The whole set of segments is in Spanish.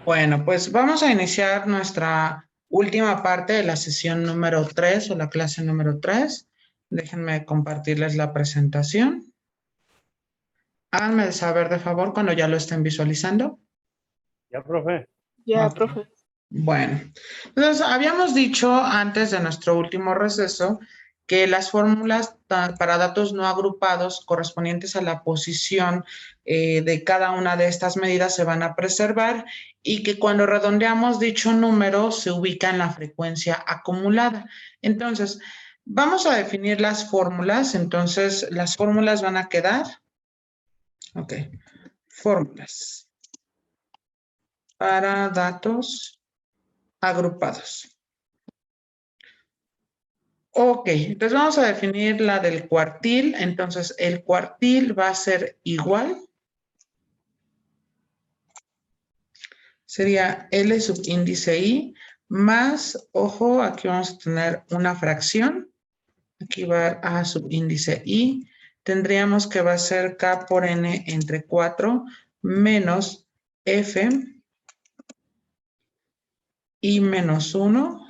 Bueno, pues vamos a iniciar nuestra última parte de la sesión número 3 o la clase número 3. Déjenme compartirles la presentación. Háganme saber de favor cuando ya lo estén visualizando. Ya, profe. Ya, Ok. profe. Bueno, entonces habíamos dicho antes de nuestro último receso que las fórmulas para datos no agrupados correspondientes a la posición de cada una de estas medidas se van a preservar y que cuando redondeamos dicho número se ubica en la frecuencia acumulada. Entonces, vamos a definir las fórmulas. Entonces, las fórmulas van a quedar. Ok, fórmulas para datos agrupados. Ok, entonces vamos a definir la del cuartil. Entonces, el cuartil va a ser igual. Sería L subíndice I más, ojo, aquí vamos a tener una fracción. Aquí va A subíndice I. Tendríamos que va a ser K por N entre 4 menos F I menos 1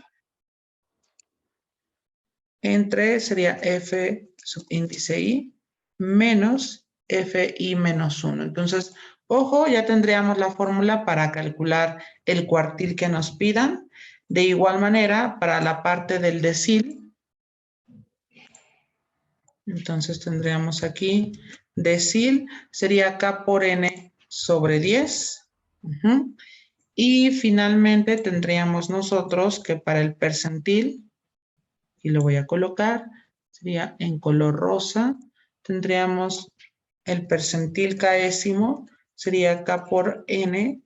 entre, sería F subíndice I menos Fi menos 1. Entonces, ojo, ya tendríamos la fórmula para calcular el cuartil que nos pidan. De igual manera, para la parte del decil, entonces tendríamos aquí decil, sería K por N sobre 10. Y finalmente tendríamos nosotros que para el percentil, y lo voy a colocar, sería en color rosa, tendríamos el percentil késimo, sería K por N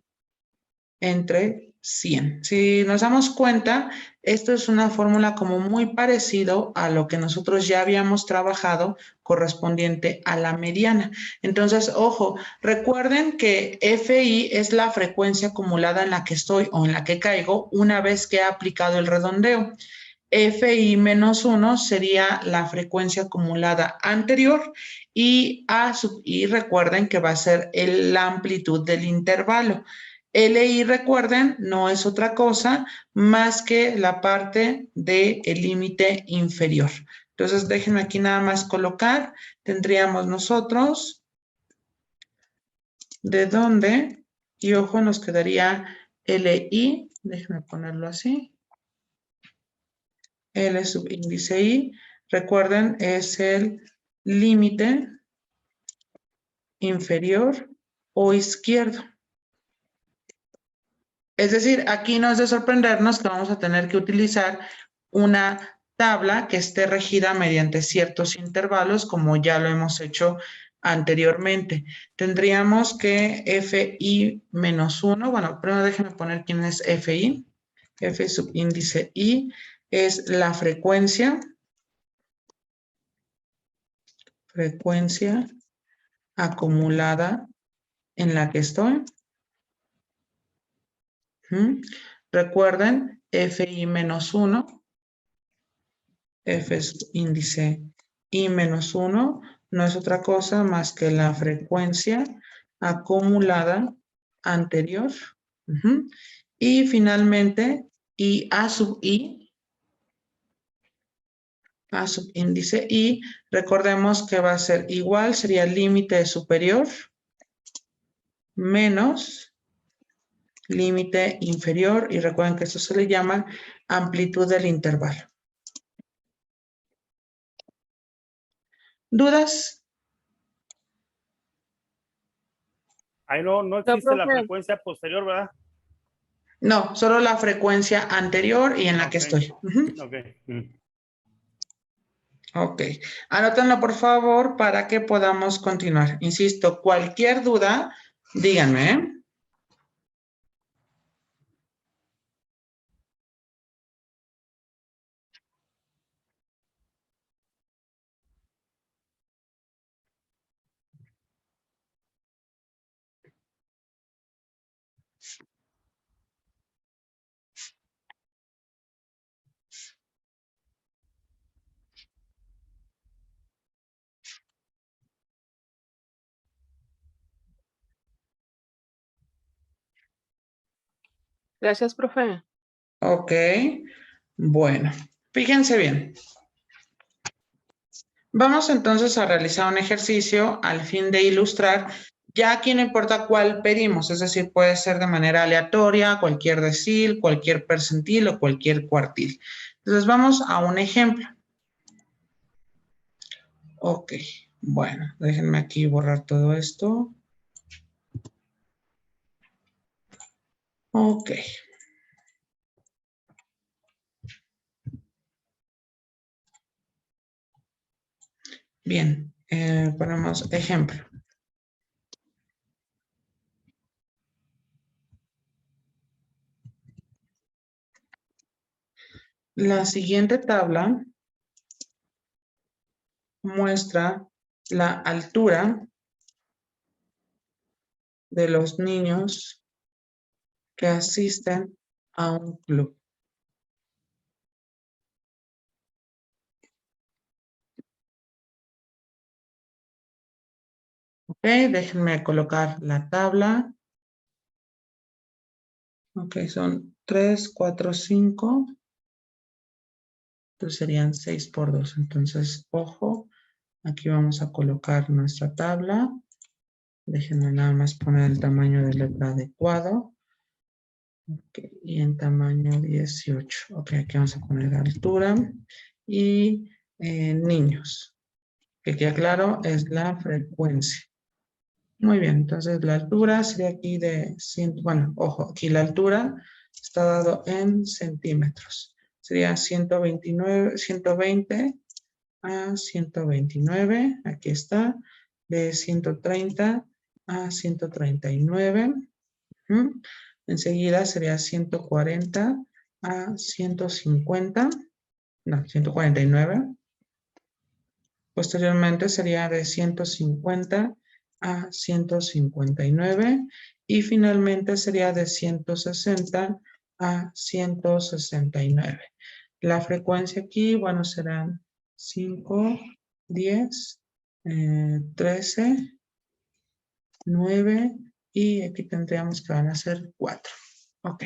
entre 100. Si nos damos cuenta, esto es una fórmula como muy parecido a lo que nosotros ya habíamos trabajado correspondiente a la mediana. Entonces, ojo, recuerden que FI es la frecuencia acumulada en la que estoy o en la que caigo una vez que he aplicado el redondeo. Fi menos 1 sería la frecuencia acumulada anterior y A sub I recuerden que va a ser la amplitud del intervalo. LI recuerden no es otra cosa más que la parte del límite inferior. Entonces déjenme aquí nada más colocar, tendríamos nosotros de dónde y ojo nos quedaría LI, déjenme ponerlo así. L subíndice I, recuerden, es el límite inferior o izquierdo. Es decir, aquí no es de sorprendernos que vamos a tener que utilizar una tabla que esté regida mediante ciertos intervalos, como ya lo hemos hecho anteriormente. Tendríamos que FI menos 1, bueno, primero déjenme poner quién es FI. F subíndice I es la frecuencia acumulada en la que estoy. Recuerden, Fi menos 1, F es índice I menos 1, no es otra cosa más que la frecuencia acumulada anterior. Y finalmente, A sub índice I, recordemos que va a ser igual, sería el límite superior menos límite inferior, y recuerden que eso se le llama amplitud del intervalo. ¿Dudas? Ahí no existe la frecuencia posterior, ¿verdad? No, solo la frecuencia anterior y en la que estoy. Ok. Ok. Anótenlo, por favor, para que podamos continuar. Insisto, cualquier duda, díganme, ¿eh? Gracias, profe. Ok. Bueno, fíjense bien. Vamos entonces a realizar un ejercicio al fin de ilustrar. Ya aquí no importa cuál pedimos, es decir, puede ser de manera aleatoria, cualquier decil, cualquier percentil o cualquier cuartil. Entonces vamos a un ejemplo. Ok, bueno, déjenme aquí borrar todo esto. Ok. Bien, ponemos ejemplo. La siguiente tabla muestra la altura de los niños que asisten a un club. Ok, déjenme colocar la tabla. Ok, son 3, 4, 5. Entonces serían 6 por 2. Entonces, ojo, aquí vamos a colocar nuestra tabla. Déjenme nada más poner el tamaño de letra adecuado. Okay, y en tamaño 18. Ok, aquí vamos a poner altura. Y niños. Que queda claro, es la frecuencia. Muy bien, entonces la altura sería aquí de 100, bueno, ojo, aquí la altura está dado en centímetros. Sería 129, 120 a 129, aquí está, de 130 a 139. Enseguida sería 140 a 150, no, 149. Posteriormente sería de 150 a 159 y finalmente sería de 160 a 169. La frecuencia aquí, bueno, serán 5, 10, 13, 9 y aquí tendríamos que van a ser 4. Ok,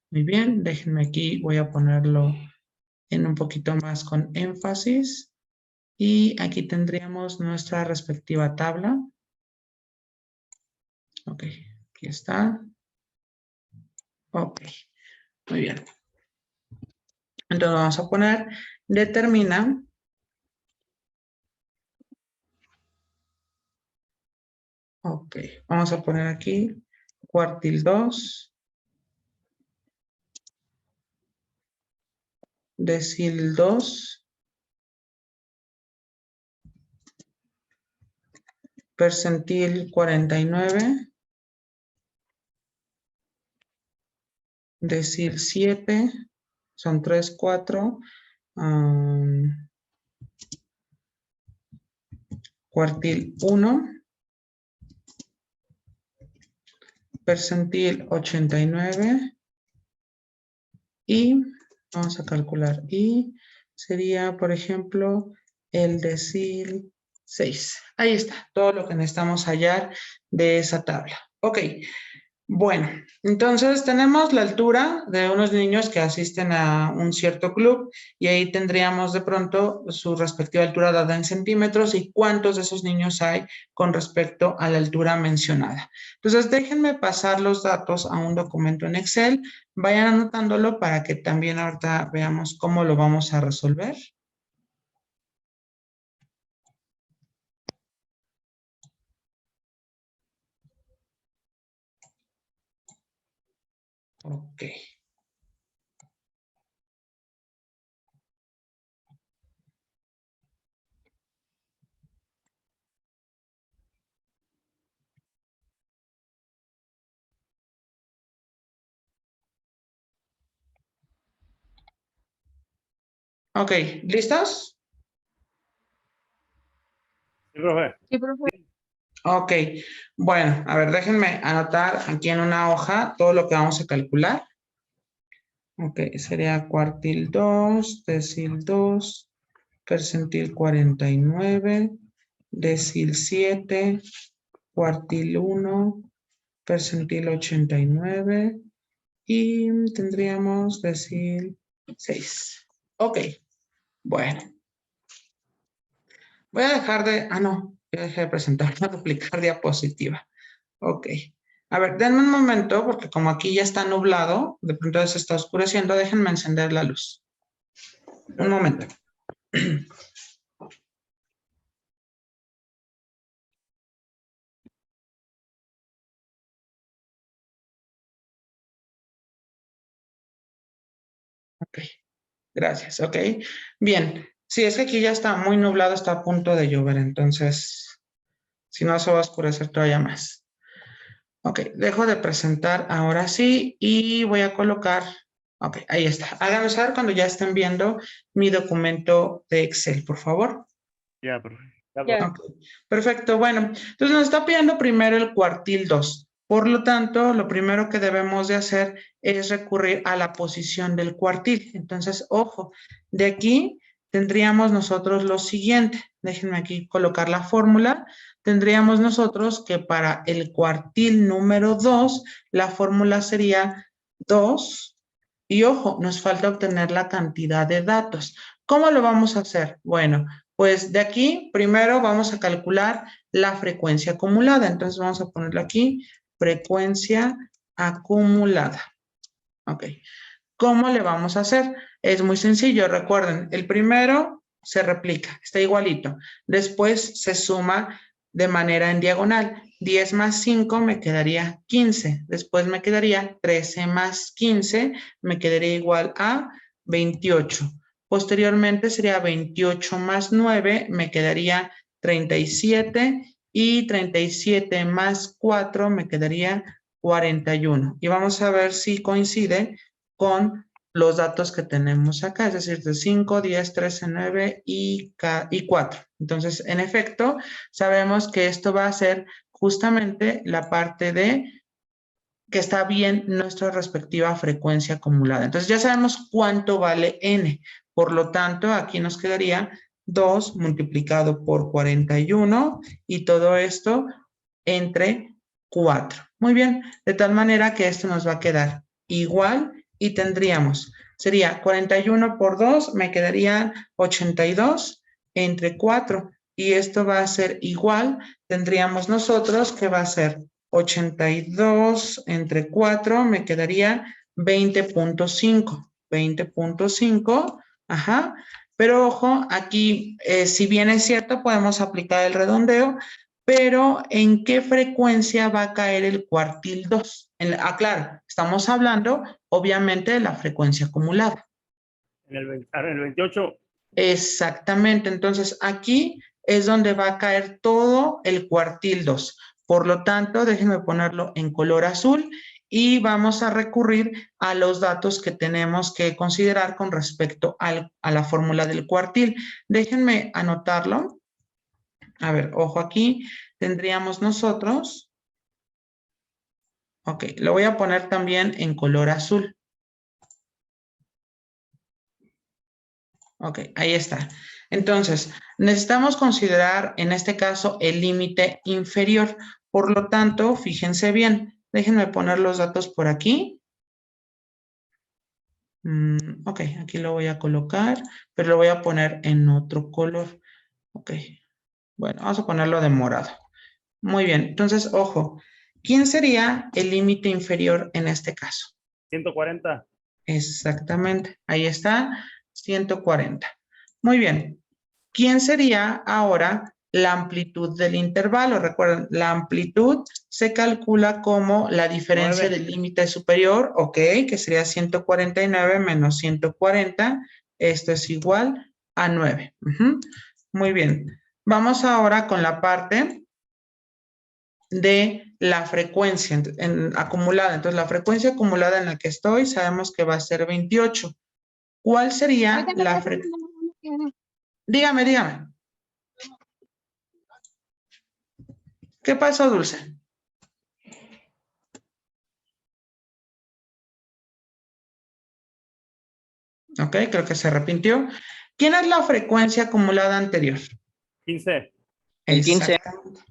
muy bien, déjenme aquí, voy a ponerlo en un poquito más con énfasis. Y aquí tendríamos nuestra respectiva tabla. Ok, aquí está. Ok, muy bien. Entonces vamos a poner, determina. Ok, vamos a poner aquí cuartil 2. Decil 2. Percentil 49. Decil 7. Son 3, 4. Cuartil 1. Percentil 89. Y vamos a calcular. Y sería, por ejemplo, el decil 6. Ahí está, todo lo que necesitamos hallar de esa tabla. Ok, bueno, entonces tenemos la altura de unos niños que asisten a un cierto club y ahí tendríamos de pronto su respectiva altura dada en centímetros y cuántos de esos niños hay con respecto a la altura mencionada. Entonces déjenme pasar los datos a un documento en Excel, vayan anotándolo para que también ahorita veamos cómo lo vamos a resolver. Ok. Ok, ¿listos? Sí, profe. Sí, profe. Ok, bueno, a ver, déjenme anotar aquí en una hoja todo lo que vamos a calcular. Ok, sería cuartil 2, decil 2, percentil 49, decil 7, cuartil 1, percentil 89, Y tendríamos decir 6. Ok, bueno. Voy a dejar de... Ah, no. Voy a dejar de presentar una duplicar diapositiva. Ok. A ver, denme un momento, porque como aquí ya está nublado, de pronto se está oscureciendo, déjenme encender la luz. Un momento. Ok, gracias, ok. Bien, sí, es que aquí ya está muy nublado, está a punto de llover, entonces, si no, se va a oscurecer todavía más. Ok, dejo de presentar ahora sí y voy a colocar, ok, ahí está. Háganme saber cuando ya estén viendo mi documento de Excel, por favor. Ya, profe. Ya. Ok, perfecto. Bueno, entonces nos está pidiendo primero el cuartil 2. Por lo tanto, lo primero que debemos de hacer es recurrir a la posición del cuartil. Entonces, ojo, de aquí tendríamos nosotros lo siguiente. Déjenme aquí colocar la fórmula. Tendríamos nosotros que para el cuartil número 2, la fórmula sería 2. Y ojo, nos falta obtener la cantidad de datos. ¿Cómo lo vamos a hacer? Bueno, pues de aquí, primero vamos a calcular la frecuencia acumulada. Entonces vamos a ponerlo aquí, frecuencia acumulada. Ok. ¿Cómo le vamos a hacer? Es muy sencillo, recuerden, el primero se replica, está igualito. Después se suma de manera en diagonal. 10 más 5 me quedaría 15. Después me quedaría 13 más 15, me quedaría igual a 28. Posteriormente sería 28 más 9, me quedaría 37 y 37 más 4 me quedaría 41. Y vamos a ver si coincide con los datos que tenemos acá, es decir, de 5, 10, 13, 9 y 4. Entonces, en efecto, sabemos que esto va a ser justamente la parte de que está bien nuestra respectiva frecuencia acumulada. Entonces, ya sabemos cuánto vale n. Por lo tanto, aquí nos quedaría 2 multiplicado por 41 y todo esto entre 4. Muy bien, de tal manera que esto nos va a quedar igual y tendríamos, sería 41 por 2, me quedarían 82 entre 4 y esto va a ser igual, tendríamos nosotros que va a ser 82 entre 4, me quedaría 20.5, 20.5, ajá, pero ojo, aquí si bien es cierto podemos aplicar el redondeo, pero ¿en qué frecuencia va a caer el cuartil 2? Claro, estamos hablando obviamente de la frecuencia acumulada. En el 28. Exactamente, entonces aquí es donde va a caer todo el cuartil 2. Por lo tanto, déjenme ponerlo en color azul y vamos a recurrir a los datos que tenemos que considerar con respecto a la fórmula del cuartil. Déjenme anotarlo. A ver, ojo aquí, tendríamos nosotros, ok, lo voy a poner también en color azul. Ok, ahí está. Entonces, necesitamos considerar en este caso el límite inferior. Por lo tanto, fíjense bien, déjenme poner los datos por aquí. Ok, aquí lo voy a colocar, pero lo voy a poner en otro color. Ok, bueno, vamos a ponerlo de morado. Muy bien, entonces, ojo, ¿quién sería el límite inferior en este caso? 140. Exactamente, ahí está, 140. Muy bien, ¿quién sería ahora la amplitud del intervalo? Recuerden, la amplitud se calcula como la diferencia 9. del límite superior, ok, que sería 149 menos 140, esto es igual a 9. Muy bien, vamos ahora con la parte de la frecuencia acumulada. Entonces, la frecuencia acumulada en la que estoy, sabemos que va a ser 28. ¿Cuál sería la frecuencia? Dígame, dígame. ¿Qué pasó, Dulce? Ok, creo que se arrepintió. ¿Quién es la frecuencia acumulada anterior? 15. El 15. Exactamente.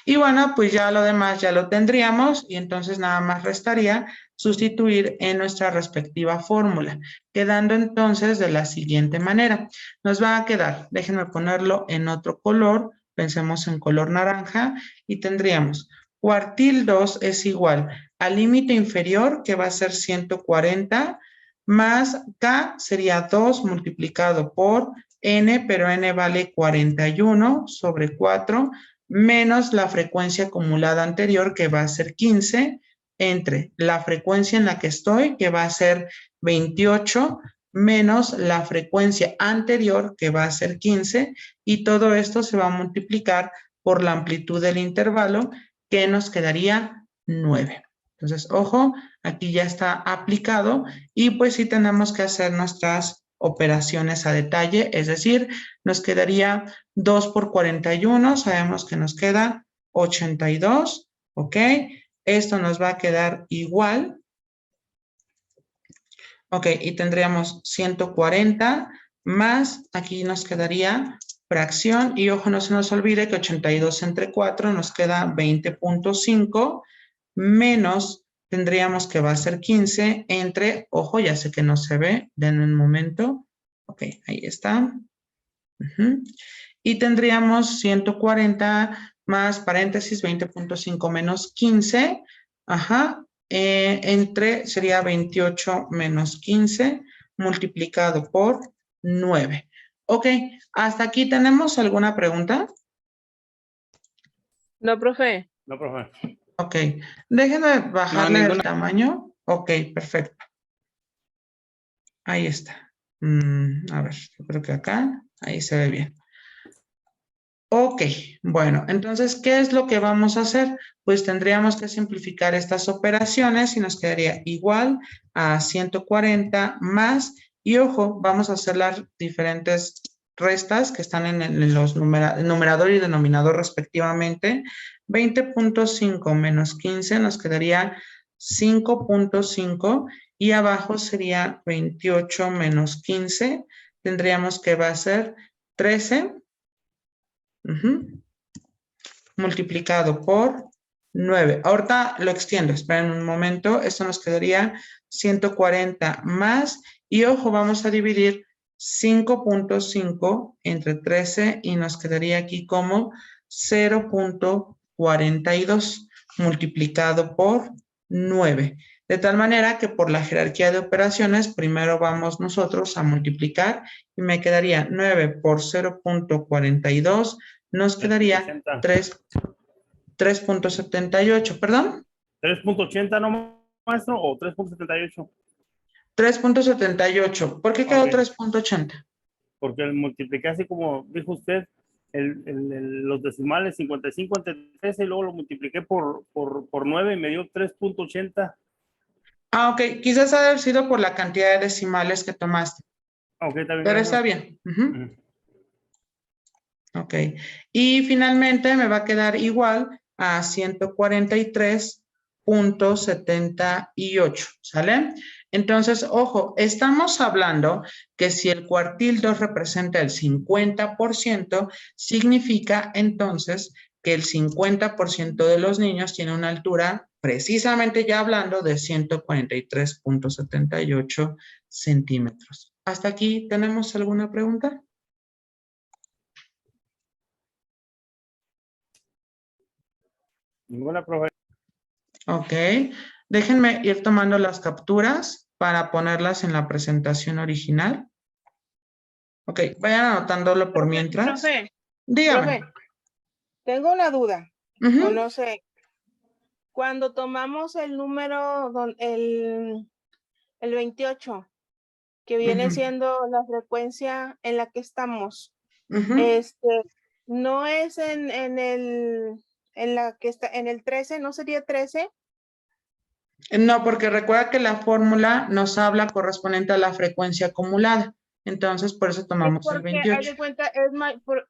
Y bueno, pues ya lo demás ya lo tendríamos y entonces nada más restaría sustituir en nuestra respectiva fórmula, quedando entonces de la siguiente manera. Nos va a quedar, déjenme ponerlo en otro color, pensemos en color naranja y tendríamos cuartil 2 es igual al límite inferior que va a ser 140 más K sería 2 multiplicado por N, pero N vale 41 sobre 4, menos la frecuencia acumulada anterior, que va a ser 15, entre la frecuencia en la que estoy, que va a ser 28, menos la frecuencia anterior, que va a ser 15, y todo esto se va a multiplicar por la amplitud del intervalo, que nos quedaría 9. Entonces, ojo, aquí ya está aplicado y pues sí tenemos que hacer nuestras operaciones a detalle, es decir, nos quedaría 2 por 41, sabemos que nos queda 82, ¿ok? Esto nos va a quedar igual, ok, y tendríamos 140 más, aquí nos quedaría fracción, y ojo, no se nos olvide que 82 entre 4 nos queda 20.5, menos tendríamos que va a ser 15 entre, ojo, ya sé que no se ve, denme un momento. Ok, ahí está. Y tendríamos 140 más paréntesis 20.5 menos 15. Ajá. Entre sería 28 menos 15 multiplicado por 9. Ok, ¿hasta aquí tenemos alguna pregunta? No, profe. No, profe. Ok, déjenme bajarle el ninguna. tamaño. Ok, perfecto. Ahí está. A ver, yo creo que acá, ahí se ve bien. Ok, bueno, entonces, ¿qué es lo que vamos a hacer? Pues tendríamos que simplificar estas operaciones y nos quedaría igual a 140 más, y ojo, vamos a hacer las diferentes restas que están en los numerador y denominador respectivamente. 20.5 menos 15 nos quedaría 5.5 y abajo sería 28 menos 15. Tendríamos que va a ser 13. Multiplicado por 9. Ahorita lo extiendo, esperen un momento. Esto nos quedaría 140 más. Y ojo, vamos a dividir 5.5 entre 13 y nos quedaría aquí como 0.42 multiplicado por 9. De tal manera que por la jerarquía de operaciones, primero vamos nosotros a multiplicar y me quedaría 9 por 0.42, nos quedaría 3.78, ¿perdón? 3.80 no, maestro, o 3.78. 3.78. ¿Por qué quedó Ok. 3.80? Porque multipliqué así como dijo usted, los decimales 55 entre 13 y luego lo multipliqué por 9 y me dio 3.80. Ah, ok. Quizás haber sido por la cantidad de decimales que tomaste. Ok, está bien. Pero está bien. Ok. Y finalmente me va a quedar igual a 143.78, ¿sale? Entonces, ojo, estamos hablando que si el cuartil 2 representa el 50%, significa entonces que el 50% de los niños tiene una altura, precisamente ya hablando, de 143.78 centímetros. ¿Hasta aquí tenemos alguna pregunta? Ninguna, profe. Ok, déjenme ir tomando las capturas para ponerlas en la presentación original. Ok, vayan anotándolo por mientras. Profe, Dígame. profe, tengo una duda. Ujú. O no sé, cuando tomamos el número, el 28, que viene Ujú. siendo la frecuencia en la que estamos, Ujú. no es en la que está, en el 13, ¿no sería 13? No, porque recuerda que la fórmula nos habla correspondiente a la frecuencia acumulada. Entonces, por eso Es tomamos el porque, haz 28. de cuenta,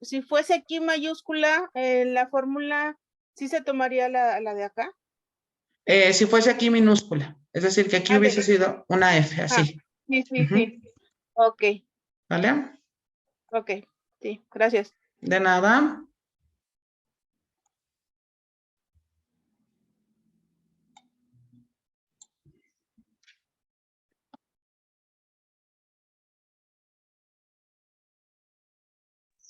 si fuese aquí mayúscula, la fórmula, ¿sí se tomaría la de acá? Si fuese aquí minúscula, es decir, que aquí hubiese sido una F, así. Sí, Ujú. sí. Ok, ¿Vale? ok, sí, gracias. De nada.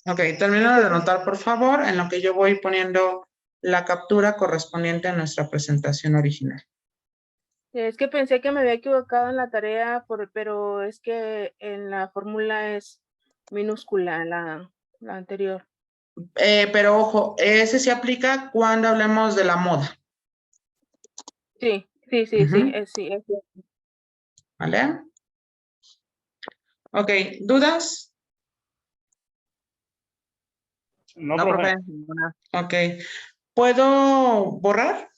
Ok, termino de anotar, por favor, en lo que yo voy poniendo la captura correspondiente a nuestra presentación original. Es que pensé que me había equivocado en la tarea, pero es que en la fórmula es minúscula, la anterior. Pero ojo, ese se aplica cuando hablemos de la moda, Sí, sí, Ujú. sí. ¿vale? Ok, ¿dudas? No, No, profe. profe, ninguna. Ok, ¿puedo borrar?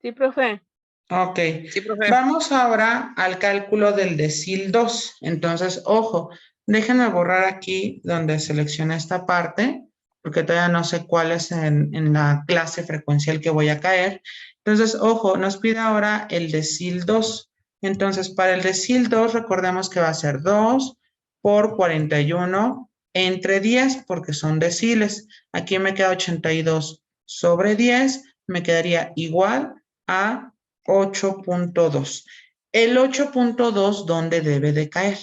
Sí, profe. Ok, Sí, profe. vamos ahora al cálculo del decil 2. Entonces, ojo, déjenme borrar aquí donde seleccioné esta parte, porque todavía no sé cuál es en la clase frecuencial que voy a caer. Entonces, ojo, nos pide ahora el decil 2. Entonces, para el decil 2, recordemos que va a ser 2 por 41 entre 10, porque son deciles. Aquí me queda 82 sobre 10, me quedaría igual a 8.2. El 8.2, ¿dónde debe de caer?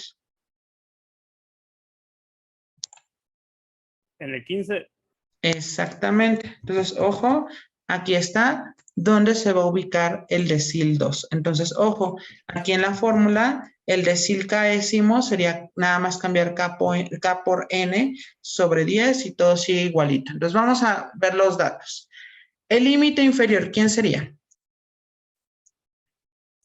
En el 15. Exactamente. Entonces, ojo, aquí está dónde se va a ubicar el decil 2. Entonces, ojo, aquí en la fórmula, el decil késimo sería nada más cambiar K por N sobre 10 y todo sigue igualito. Entonces, vamos a ver los datos. El límite inferior, ¿quién sería?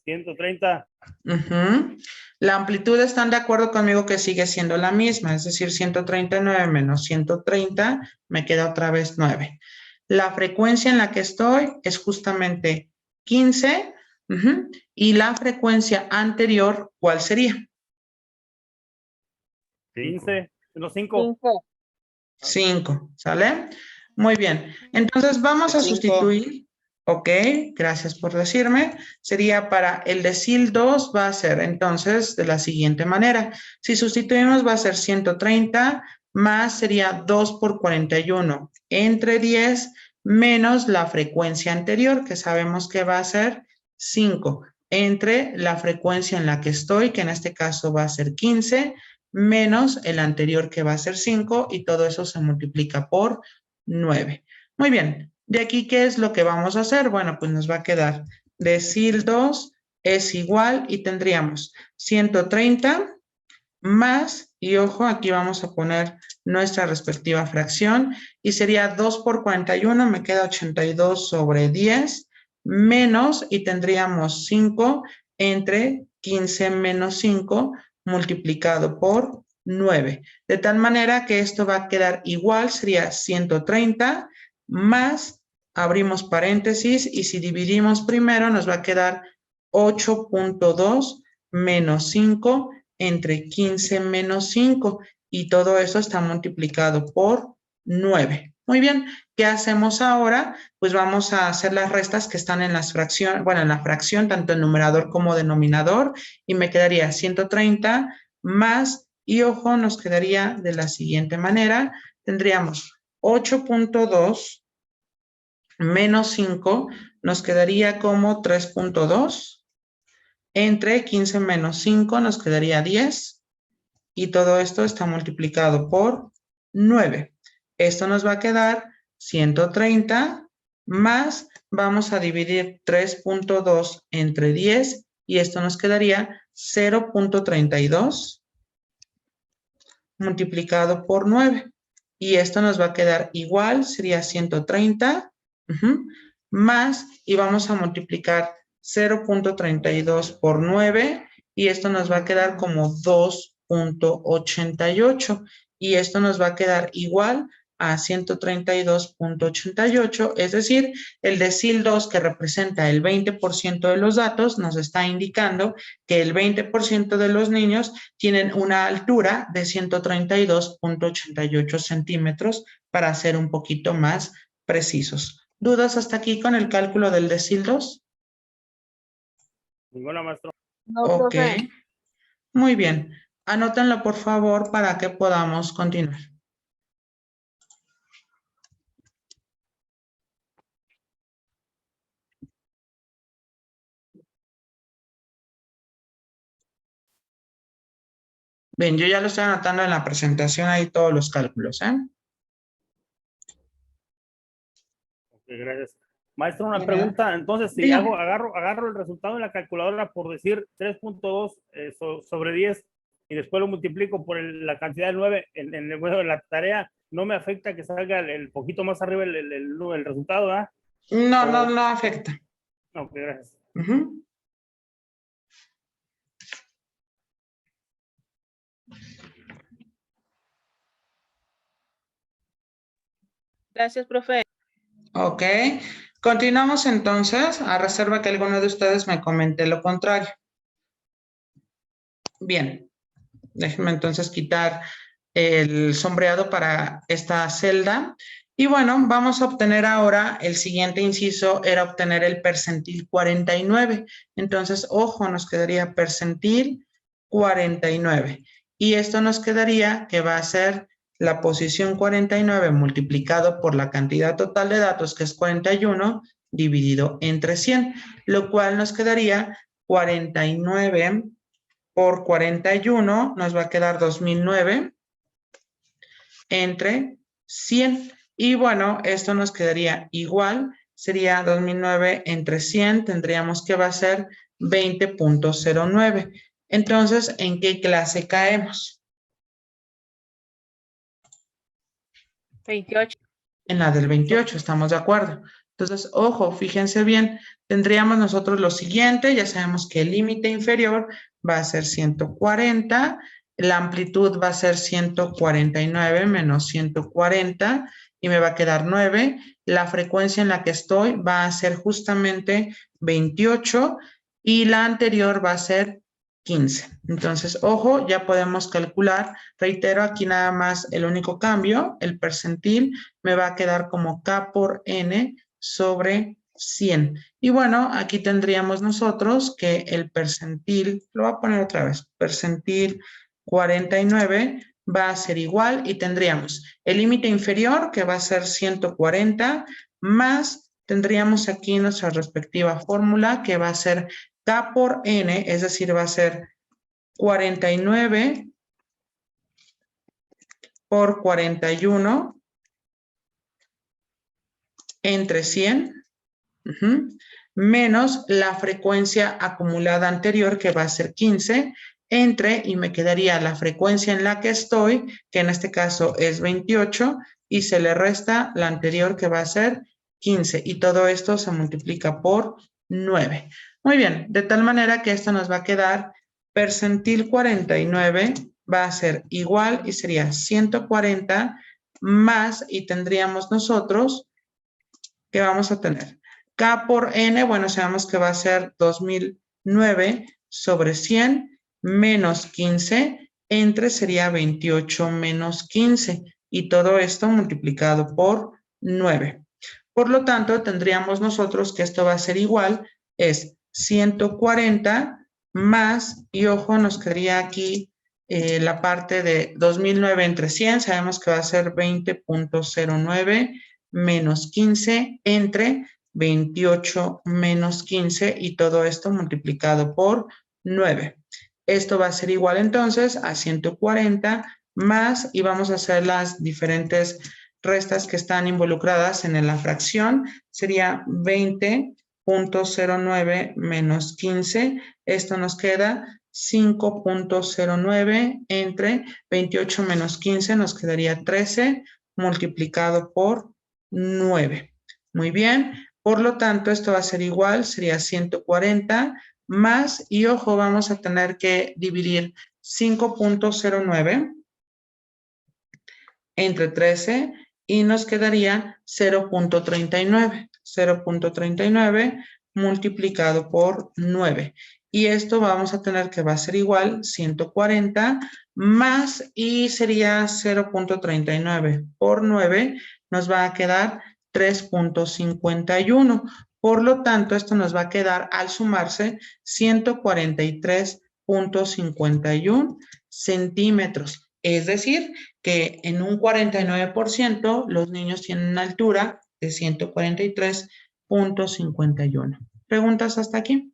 130. Ujú. La amplitud, ¿están de acuerdo conmigo que sigue siendo la misma? Es decir, 139 menos 130, me queda otra vez 9. La frecuencia en la que estoy es justamente 15. Y la frecuencia anterior, ¿cuál sería? 15. Los 5. 5. 5, ¿sale? Muy bien. Entonces vamos a 5. sustituir. Ok, gracias por decirme. Sería para el decil 2 va a ser entonces de la siguiente manera. Si sustituimos va a ser 130 más sería 2 por 41 entre 10 menos la frecuencia anterior que sabemos que va a ser 5 entre la frecuencia en la que estoy, que en este caso va a ser 15 menos el anterior que va a ser 5 y todo eso se multiplica por 9. Muy bien, de aquí, ¿qué es lo que vamos a hacer? Bueno, pues nos va a quedar decil 2 es igual y tendríamos 130 más, y ojo, aquí vamos a poner nuestra respectiva fracción y sería 2 por 41, me queda 82 sobre 10 menos y tendríamos 5 entre 15 menos 5 multiplicado por 9. De tal manera que esto va a quedar igual, sería 130 más, abrimos paréntesis y si dividimos primero nos va a quedar 8.2 menos 5 entre 15 menos 5 y todo eso está multiplicado por 9. Muy bien, ¿qué hacemos ahora? Pues vamos a hacer las restas que están en las fracciones, bueno, en la fracción, tanto en numerador como denominador, y me quedaría 130 más, y ojo, nos quedaría de la siguiente manera, tendríamos 8.2 menos 5, nos quedaría como 3.2, entre 15 menos 5 nos quedaría 10, y todo esto está multiplicado por 9. Esto nos va a quedar 130 más, vamos a dividir 3.2 entre 10 y esto nos quedaría 0.32 multiplicado por 9. Y esto nos va a quedar igual, sería 130 más, y vamos a multiplicar 0.32 por 9 y esto nos va a quedar como 2.88 y esto nos va a quedar igual a 132.88, es decir, el decil 2 que representa el 20% de los datos nos está indicando que el 20% de los niños tienen una altura de 132.88 centímetros para ser un poquito más precisos. ¿Dudas hasta aquí con el cálculo del decil 2? Ninguna, maestro. No, Ok, profe. muy bien. Anótenlo por favor para que podamos continuar. Bien, yo ya lo estoy anotando en la presentación ahí todos los cálculos, ¿eh? Ok, gracias. Maestro, una Bien, pregunta. Entonces, si dígame. agarro el resultado en la calculadora por decir 3.2 sobre 10 y después lo multiplico por la cantidad de 9 en la tarea, ¿no me afecta que salga el poquito más arriba el resultado, ¿ah? No, no afecta. Ok, gracias. Ujú. Gracias, profe. Ok. Continuamos entonces, a reserva que alguno de ustedes me comente lo contrario. Bien, déjenme entonces quitar el sombreado para esta celda. Y bueno, vamos a obtener ahora, el siguiente inciso era obtener el percentil 49. Entonces, ojo, nos quedaría percentil 49. Y esto nos quedaría que va a ser la posición 49 multiplicado por la cantidad total de datos, que es 41, dividido entre 100, lo cual nos quedaría 49 por 41, nos va a quedar 2009 entre 100. Y bueno, esto nos quedaría igual, sería 2009 entre 100, tendríamos que va a ser 20.09. Entonces, ¿en qué clase caemos? 28. En la del 28, ¿estamos de acuerdo? Entonces, ojo, fíjense bien, tendríamos nosotros lo siguiente, ya sabemos que el límite inferior va a ser 140, la amplitud va a ser 149 menos 140 y me va a quedar 9. La frecuencia en la que estoy va a ser justamente 28 y la anterior va a ser 15. Entonces, ojo, ya podemos calcular, reitero, aquí nada más el único cambio, el percentil, me va a quedar como K por N sobre 100. Y bueno, aquí tendríamos nosotros que el percentil, lo voy a poner otra vez, percentil 49 va a ser igual y tendríamos el límite inferior que va a ser 140 más tendríamos aquí nuestra respectiva fórmula que va a ser K por N, es decir, va a ser 49 por 41 entre 100, menos la frecuencia acumulada anterior, que va a ser 15, entre, y me quedaría la frecuencia en la que estoy, que en este caso es 28, y se le resta la anterior, que va a ser 15, y todo esto se multiplica por 9. Muy bien, de tal manera que esto nos va a quedar percentil 49, va a ser igual, y sería 140 más, y tendríamos nosotros que vamos a tener. K por N, bueno, sabemos que va a ser 2009 sobre 100 menos 15, entre sería 28 menos 15, y todo esto multiplicado por 9. Por lo tanto, tendríamos nosotros que esto va a ser igual, es 140 más, y ojo, nos quedaría aquí la parte de 2009 entre 100, sabemos que va a ser 20.09 menos 15 entre 28 menos 15 y todo esto multiplicado por 9. Esto va a ser igual entonces a 140 más, y vamos a hacer las diferentes restas que están involucradas en la fracción. Sería 20.09 menos 15. Esto nos queda 5.09 entre 28 menos 15 nos quedaría 13 multiplicado por 9. Muy bien, por lo tanto, esto va a ser igual, sería 140 más, y ojo, vamos a tener que dividir 5.09 entre 13 y nos quedaría 0.39. 0.39 multiplicado por 9. Y esto vamos a tener que va a ser igual 140 más y sería 0.39 por 9 nos va a quedar 3.51. Por lo tanto, esto nos va a quedar al sumarse 143.51 centímetros. Es decir, que en un 49% los niños tienen una altura de 143.51. ¿Preguntas hasta aquí?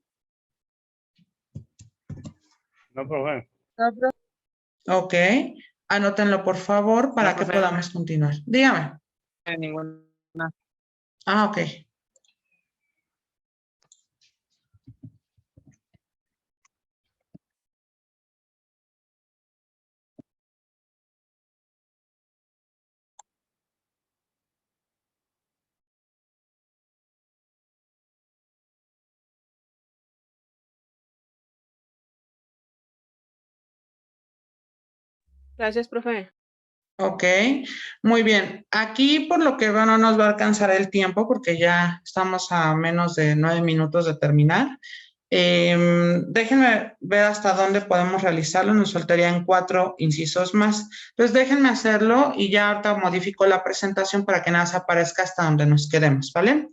No, profe. No, profe. Ok. Anótenlo, por favor, para No, que profe. podamos continuar. Dígame. Ninguna. Ah, ok. Gracias, profe. Ok, muy bien. Aquí por lo que veo no nos va a alcanzar el tiempo porque ya estamos a menos de 9 minutos de terminar. Déjenme ver hasta dónde podemos realizarlo. Nos faltarían 4 incisos más. Entonces déjenme hacerlo y ya ahorita modifico la presentación para que nada se aparezca hasta donde nos quedemos, ¿vale?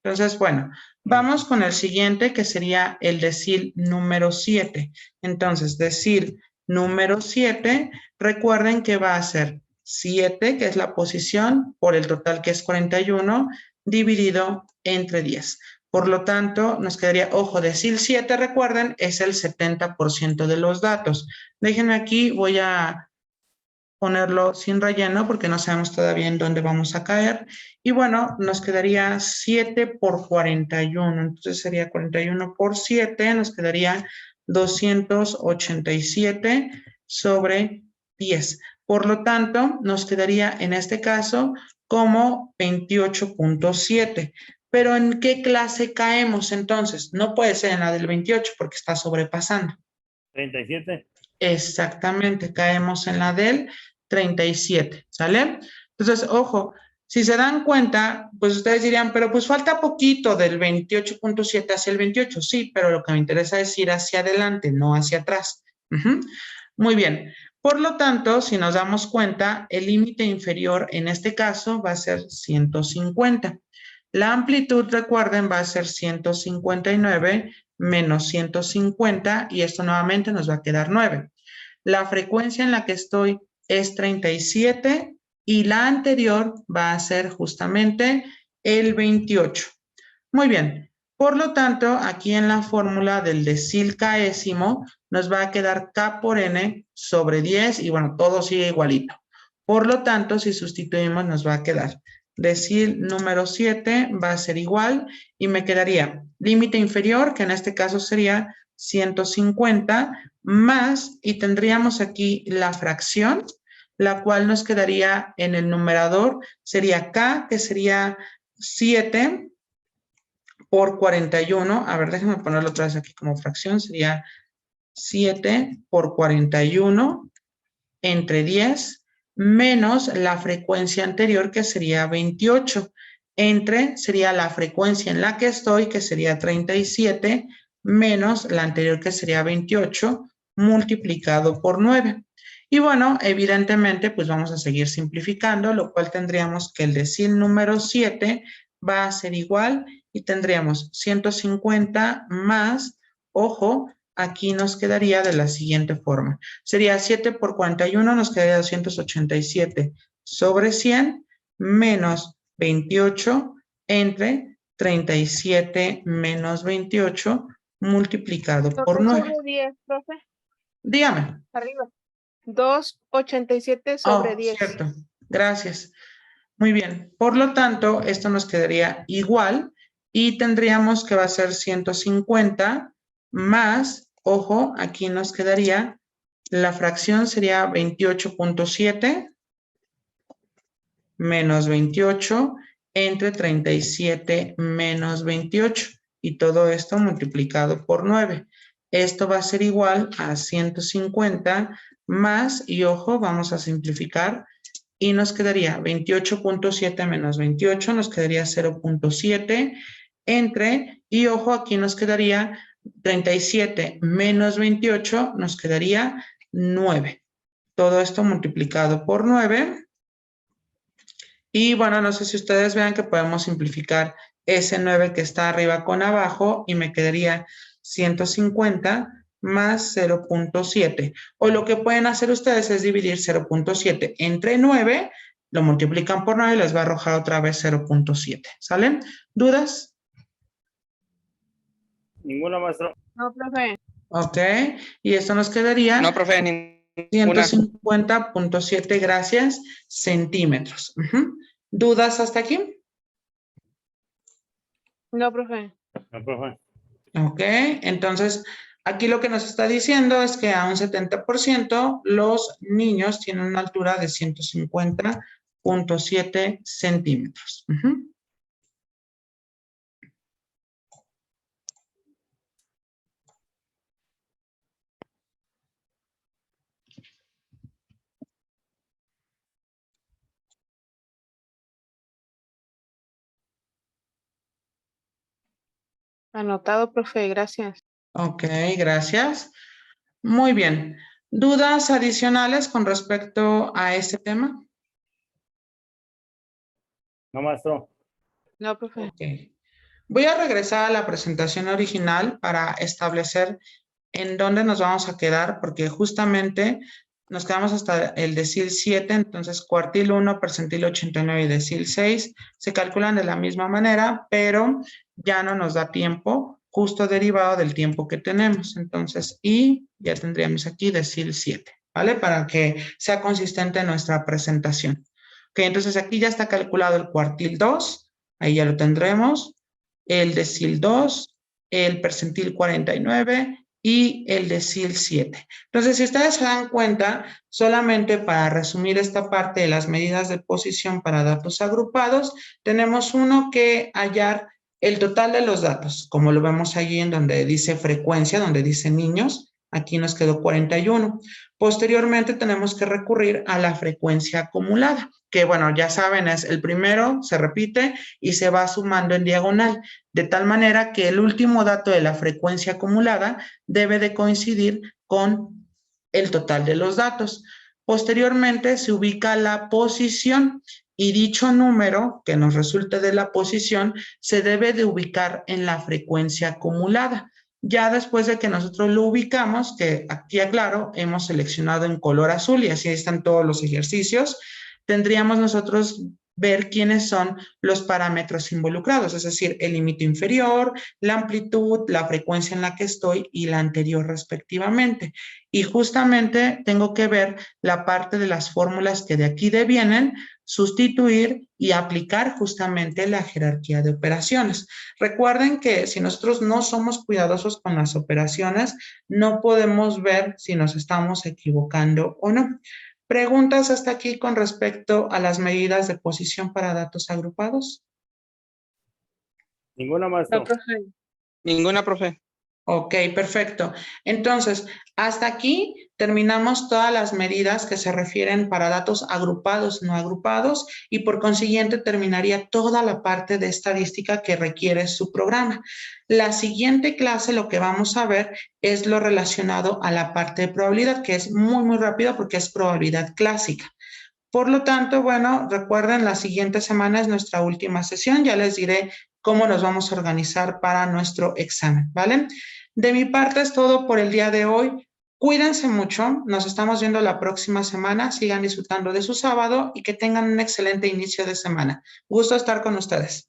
Entonces, bueno, vamos con el siguiente que sería el decil número 7. Entonces, decil número 7, recuerden que va a ser 7, que es la posición, por el total que es 41, dividido entre 10. Por lo tanto, nos quedaría, ojo, decil 7, recuerden, es el 70% de los datos. Déjenme aquí, voy a ponerlo sin relleno porque no sabemos todavía en dónde vamos a caer. Y bueno, nos quedaría 7 por 41. Entonces sería 41 por 7, nos quedaría 287 sobre 10. Por lo tanto, nos quedaría en este caso como 28.7. Pero ¿en qué clase caemos entonces? No puede ser en la del 28 porque está sobrepasando. 37. Exactamente, caemos en la del 37, ¿sale? Entonces, ojo, si se dan cuenta, pues ustedes dirían, pero pues falta poquito del 28.7 hacia el 28, sí, pero lo que me interesa es ir hacia adelante, no hacia atrás. Muy bien, por lo tanto, si nos damos cuenta, el límite inferior en este caso va a ser 150. La amplitud, recuerden, va a ser 159 menos 150 y esto nuevamente nos va a quedar 9. La frecuencia en la que estoy es 37 y la anterior va a ser justamente el 28. Muy bien. Por lo tanto, aquí en la fórmula del decil késimo nos va a quedar K por N sobre 10 y bueno, todo sigue igualito. Por lo tanto, si sustituimos nos va a quedar decil número 7 va a ser igual y me quedaría límite inferior, que en este caso sería 150 más, y tendríamos aquí la fracción, la cual nos quedaría en el numerador, sería K, que sería 7 por 41. A ver, déjenme ponerlo otra vez aquí como fracción, sería 7 por 41 entre 10 menos la frecuencia anterior que sería 28. Entre sería la frecuencia en la que estoy, que sería 37, menos la anterior que sería 28, multiplicado por 9. Y bueno, evidentemente, pues vamos a seguir simplificando, lo cual tendríamos que el decil número 7 va a ser igual y tendríamos 150 más, ojo, aquí nos quedaría de la siguiente forma. Sería 7 por 41, nos quedaría 287 sobre 100 menos 28 entre 37 menos 28 multiplicado por 9. Sobre 10, profe. Dígame. Arriba. 287 sobre 10. Cierto. Gracias. Muy bien. Por lo tanto, esto nos quedaría igual y tendríamos que va a ser 150 más, ojo, aquí nos quedaría, la fracción sería 28.7 menos 28 entre 37 menos 28 y todo esto multiplicado por 9. Esto va a ser igual a 150 más, y ojo, vamos a simplificar, y nos quedaría 28.7 menos 28, nos quedaría 0.7 entre, y ojo, aquí nos quedaría 37 menos 28, nos quedaría 9. Todo esto multiplicado por 9. Y bueno, no sé si ustedes vean que podemos simplificar ese 9 que está arriba con abajo y me quedaría 150 más 0.7. O lo que pueden hacer ustedes es dividir 0.7 entre 9, lo multiplican por 9 y les va a arrojar otra vez 0.7. ¿Salen? ¿Dudas? Ninguna, maestro. No, profe. Ok. Y esto nos quedaría... No, profe, 150.7, gracias, centímetros. ¿Dudas hasta aquí? No, profe. No, profe. Ok, entonces aquí lo que nos está diciendo es que a un 70% los niños tienen una altura de 150.7 centímetros. Anotado, profe, gracias. Ok, gracias. Muy bien. ¿Dudas adicionales con respecto a este tema? No, maestro. No, profe. Ok. Voy a regresar a la presentación original para establecer en dónde nos vamos a quedar, porque justamente nos quedamos hasta el decil 7, entonces cuartil 1, percentil 89 y decil 6 se calculan de la misma manera, pero ya no nos da tiempo, justo derivado del tiempo que tenemos. Entonces, y ya tendríamos aquí decil 7, ¿vale? Para que sea consistente nuestra presentación. Ok, entonces aquí ya está calculado el cuartil 2, ahí ya lo tendremos, el decil 2, el percentil 49 y el decil 7. Entonces, si ustedes se dan cuenta, solamente para resumir esta parte de las medidas de posición para datos agrupados, tenemos uno que hallar el total de los datos, como lo vemos allí en donde dice frecuencia, donde dice niños, aquí nos quedó 41. Posteriormente tenemos que recurrir a la frecuencia acumulada, que bueno, ya saben, es el primero, se repite y se va sumando en diagonal, de tal manera que el último dato de la frecuencia acumulada debe de coincidir con el total de los datos. Posteriormente se ubica la posición y dicho número que nos resulte de la posición se debe de ubicar en la frecuencia acumulada. Ya después de que nosotros lo ubicamos, que aquí aclaro, hemos seleccionado en color azul y así están todos los ejercicios, tendríamos nosotros ver quiénes son los parámetros involucrados, es decir, el límite inferior, la amplitud, la frecuencia en la que estoy y la anterior respectivamente. Y justamente tengo que ver la parte de las fórmulas que de aquí devienen, sustituir y aplicar justamente la jerarquía de operaciones. Recuerden que si nosotros no somos cuidadosos con las operaciones, no podemos ver si nos estamos equivocando o no. ¿Preguntas hasta aquí con respecto a las medidas de posición para datos agrupados? Ninguna, No, maestro. profe. Ninguna, profe. Ok, perfecto. Entonces, hasta aquí terminamos todas las medidas que se refieren para datos agrupados, no agrupados, y por consiguiente terminaría toda la parte de estadística que requiere su programa. La siguiente clase lo que vamos a ver es lo relacionado a la parte de probabilidad, que es muy, muy rápido porque es probabilidad clásica. Por lo tanto, bueno, recuerden, la siguiente semana es nuestra última sesión. Ya les diré cómo nos vamos a organizar para nuestro examen, ¿vale? De mi parte es todo por el día de hoy. Cuídense mucho. Nos estamos viendo la próxima semana. Sigan disfrutando de su sábado y que tengan un excelente inicio de semana. Gusto estar con ustedes.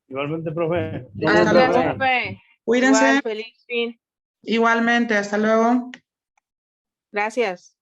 Igualmente, profe. Hasta Gracias, luego. profe. Cuídense. Igual, feliz fin. Igualmente. Hasta luego. Gracias.